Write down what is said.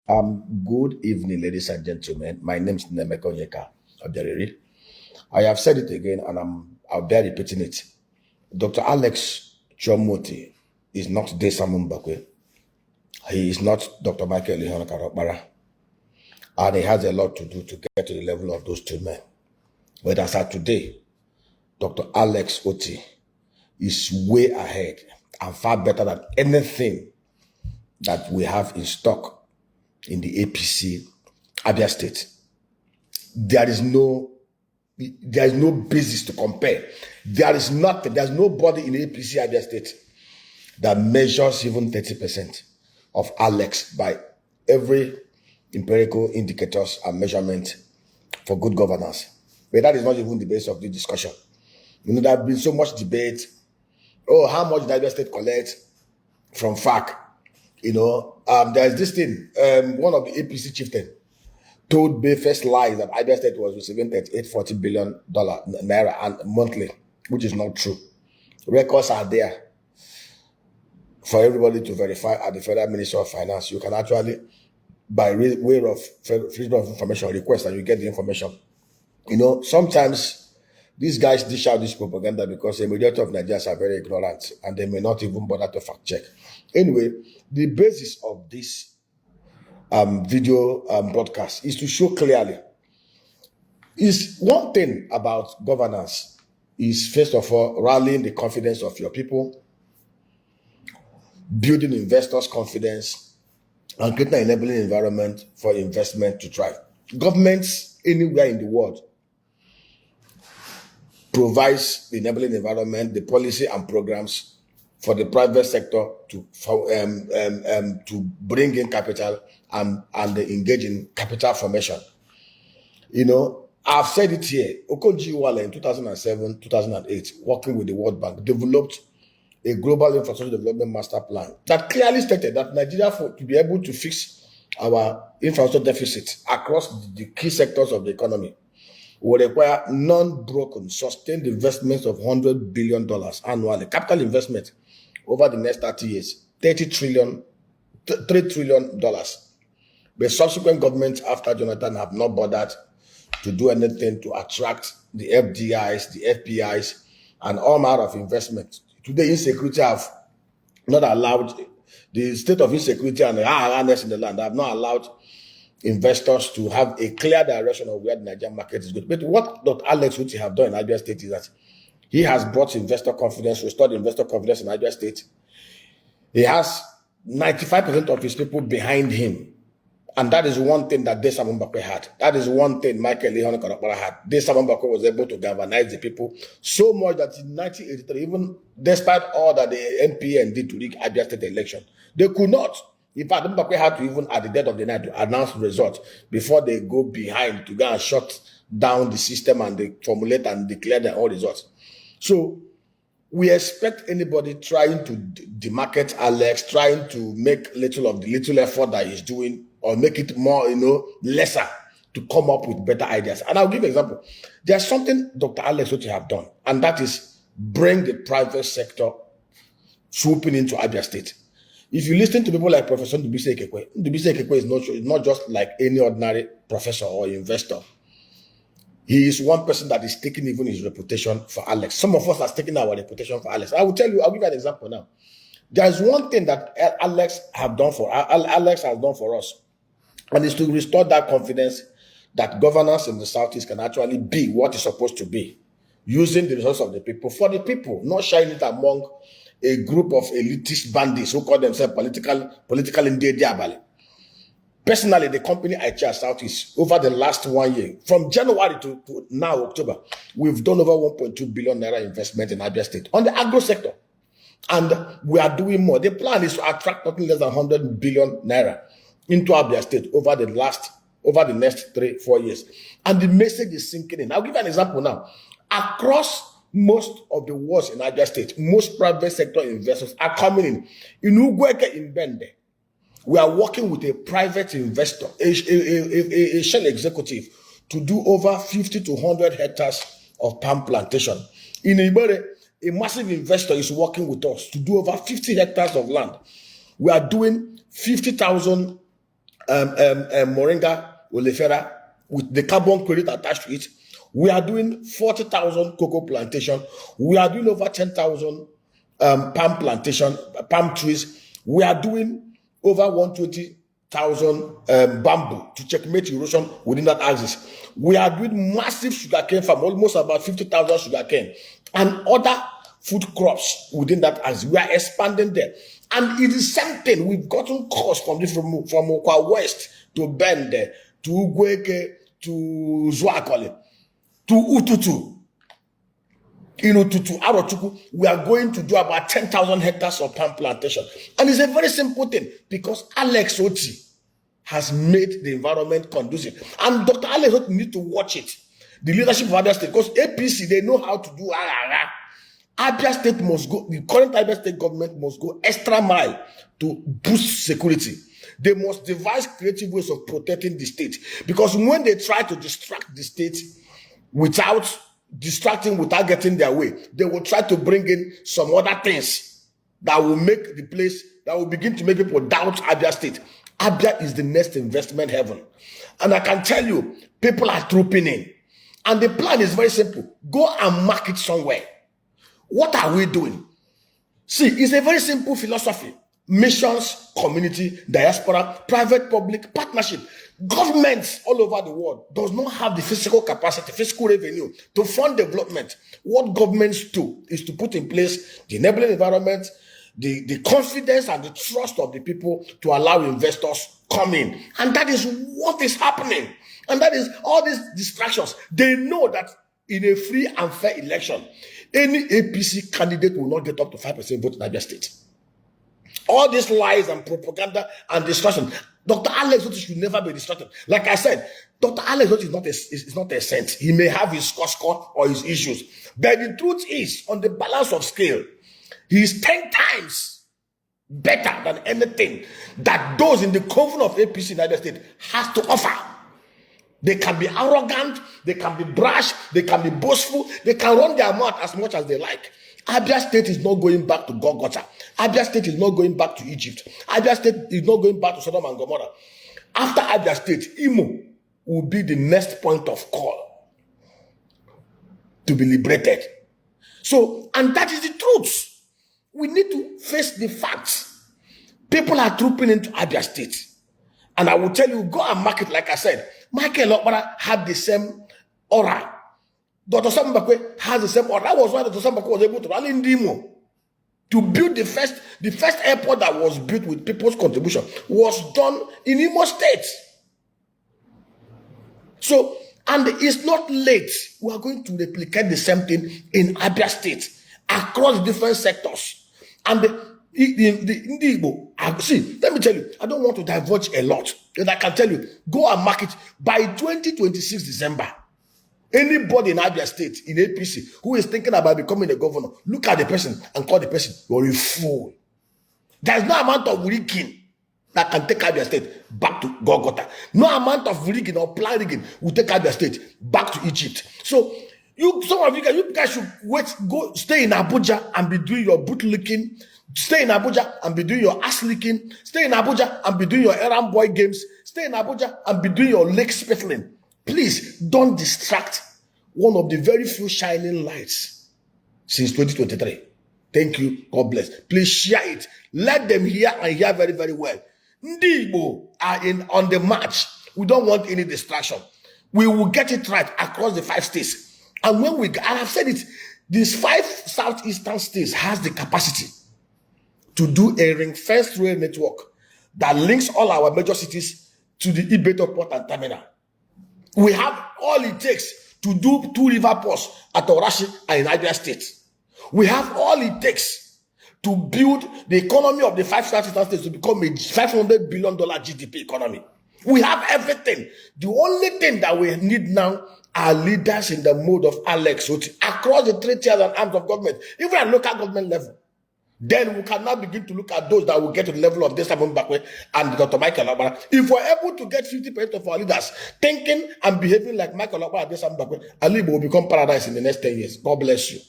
Good evening, ladies and gentlemen. My name is Nemeko Nyeka Abia. I have said it again, and I'll bear repeating it. Dr. Alex Chomoti is not Desamu Mbakwe. He is not Dr. Michael Okpara. And he has a lot to do to get to the level of those two men. But as of today, Dr. Alex Otti is way ahead and far better than anything that we have in stock in the APC Abia State. There is no basis to compare. There is nothing. There's nobody in the APC Abia State that measures even 30% of Alex by every empirical indicators and measurement for good governance. But that is not even the base of the discussion. There have been so much debate. Oh, how much did Abia State collect from FAC? There's this thing. One of the APC chieftain told Bay first lies that Abia State was receiving $38-40 billion naira and monthly, which is not true. Records are there for everybody to verify at the Federal Ministry of Finance. You can actually, by way of freedom of information request, and you get the information. Sometimes these guys dish out this propaganda because the majority of Nigerians are very ignorant and they may not even bother to fact check. Anyway, the basis of this video broadcast is to show clearly is one thing about governance is, first of all, rallying the confidence of your people, building investors' confidence, and creating an enabling environment for investment to thrive. Governments anywhere in the world provides the enabling environment, the policy and programs for the private sector to bring in capital and engage in capital formation. I've said it here. Okonjo-Iweala in 2007, 2008, working with the World Bank, developed a global infrastructure development master plan that clearly stated that Nigeria, to be able to fix our infrastructure deficit across the key sectors of the economy, will require non-broken, sustained investments of $100 billion annually, capital investment over the next 30 years, $3 trillion. But subsequent governments after Jonathan have not bothered to do anything to attract the FDIs, the FPIs, and all manner of investment. Today, insecurity have not allowed, the state of insecurity and the awareness in the land have not allowed investors to have a clear direction of where the Nigerian market is going. But what Dr. Alex Otti have done in Abia State is that he has brought investor confidence, restored investor confidence in Abia State. He has 95% of his people behind him. And that is one thing that Desamu Mbakwe had. That is one thing Michael Okpara had. Desamu Mbakwe was able to galvanize the people so much that in 1983, even despite all that the NPN did to rig Abia State election, they could not. In fact, Mbakwe had to, even at the dead of the night, to announce the results before they go behind to go and shut down the system and they formulate and declare their own results. So we expect anybody trying to demarket Alex, trying to make little of the little effort that he's doing, or make it more, lesser, to come up with better ideas. And I'll give an example. There's something Dr. Alex Otti have done, and that is bring the private sector swooping into Abia State. If you listen to people like Professor Ndubisi Ekekwe is not just like any ordinary professor or investor. He is one person that is taking even his reputation for Alex. Some of us are taking our reputation for Alex. I'll give you an example now. There's one thing that Alex has done for us, and it's to restore that confidence that governance in the Southeast can actually be what it's supposed to be, using the resources of the people for the people, not sharing it among a group of elitist bandits who call themselves political Indiabali. Personally, the company I chair Southeast, over the last 1 year, from January to now, October, we've done over 1.2 billion naira investment in Abia State on the agro sector. And we are doing more. The plan is to attract nothing less than 100 billion naira into Abia State over the next 3-4 years. And the message is sinking in. I'll give you an example now. Across most of the wards in Abia State, most private sector investors are coming in. In Ugweke in Bende, we are working with a private investor, a shell executive, to do over 50 to 100 hectares of palm plantation. In Ibere, a massive investor is working with us to do over 50 hectares of land. We are doing 50,000 moringa oleifera with the carbon credit attached to it. We are doing 40,000 cocoa plantation. We are doing over 10,000 palm plantation, palm trees. We are doing over 120,000 bamboo to checkmate erosion within that axis. We are doing massive sugarcane farm, almost about 50,000 sugarcane, and other food crops within that axis. We are expanding there. And it is the same thing. We've gotten calls from Okpara West to Bende, to Ugweke, to Zwakole, to Ututu, to Arochuku. We are going to do about 10,000 hectares of palm plantation. And it's a very simple thing because Alex Otti has made the environment conducive. And Dr. Alex Otti needs to watch it. The leadership of Abia State, because APC, they know how to do Abia State must go, the current Abia State government must go extra mile to boost security. They must devise creative ways of protecting the state. Because when they try to distract the state without getting their way, they will try to bring in some other things that will make the place, that will begin to make people doubt Abia State. Abia is the next investment heaven. And I can tell you, people are trooping in. And the plan is very simple. Go and market somewhere. What are we doing? See, it's a very simple philosophy. Missions, community, diaspora, private-public partnership. Governments all over the world does not have the physical capacity, fiscal revenue to fund development. What governments do is to put in place the enabling environment, the confidence and the trust of the people to allow investors come in. And that is what is happening. And that is all these distractions. They know that in a free and fair election, any APC candidate will not get up to 5% vote in Abia State. All these lies and propaganda and distraction. Dr. Alex Otti should never be distracted. Like I said, Dr. Alex Otti is not a saint. He may have his score or his issues. But the truth is, on the balance of scale, he is 10 times better than anything that those in the coven of APC in Abia State has to offer. They can be arrogant, they can be brash, they can be boastful, they can run their mouth as much as they like. Abia State is not going back to Golgotha. Abia State is not going back to Egypt. Abia State is not going back to Sodom and Gomorrah. After Abia State, Imo will be the next point of call to be liberated. So, and that is the truth. We need to face the facts. People are trooping into Abia State. And I will tell you, go and market, like I said. Michael Okpara had the same aura. Dr. Mbakwe has the same aura. That was why Dr. Mbakwe was able to rally in Imo to build the first airport that was built with people's contribution was done in Imo State. So, and it's not late. We are going to replicate the same thing in Abia State across different sectors. And the Igbo, see, let me tell you, I don't want to diverge a lot. And I can tell you, go and market by 2026 December. Anybody in Abia State, in APC, who is thinking about becoming a governor, look at the person and call the person, you're a fool. There's no amount of rigging that can take Abia State back to Golgotha. No amount of rigging or plan rigging will take Abia State back to Egypt. So, some of you guys should go stay in Abuja and be doing your boot licking. Stay in Abuja and be doing your ass licking. Stay in Abuja and be doing your errand boy games. Stay in Abuja and be doing your leg spiffling. Please don't distract one of the very few shining lights since 2023. Thank you. God bless. Please share it. Let them hear and hear very, very well. Ndi Igbo are on the march. We don't want any distraction. We will get it right across the 5 states. And when and I've said it, these 5 southeastern states has the capacity to do a ring-fenced rail network that links all our major cities to the Ibeto port and terminal. We have all it takes to do 2 river ports at Orashi and in Abia State. We have all it takes to build the economy of the 5 southeastern states to become a $500 billion GDP economy. We have everything. The only thing that we need now are leaders in the mode of Alex Otti across the 3 tiers and arms of government, even at local government level. Then we can now begin to look at those that will get to the level of this Mbakwe and Dr. Michael Okpara. If we're able to get 50% of our leaders thinking and behaving like Michael Okpara and this Mbakwe, Ali will become paradise in the next 10 years. God bless you.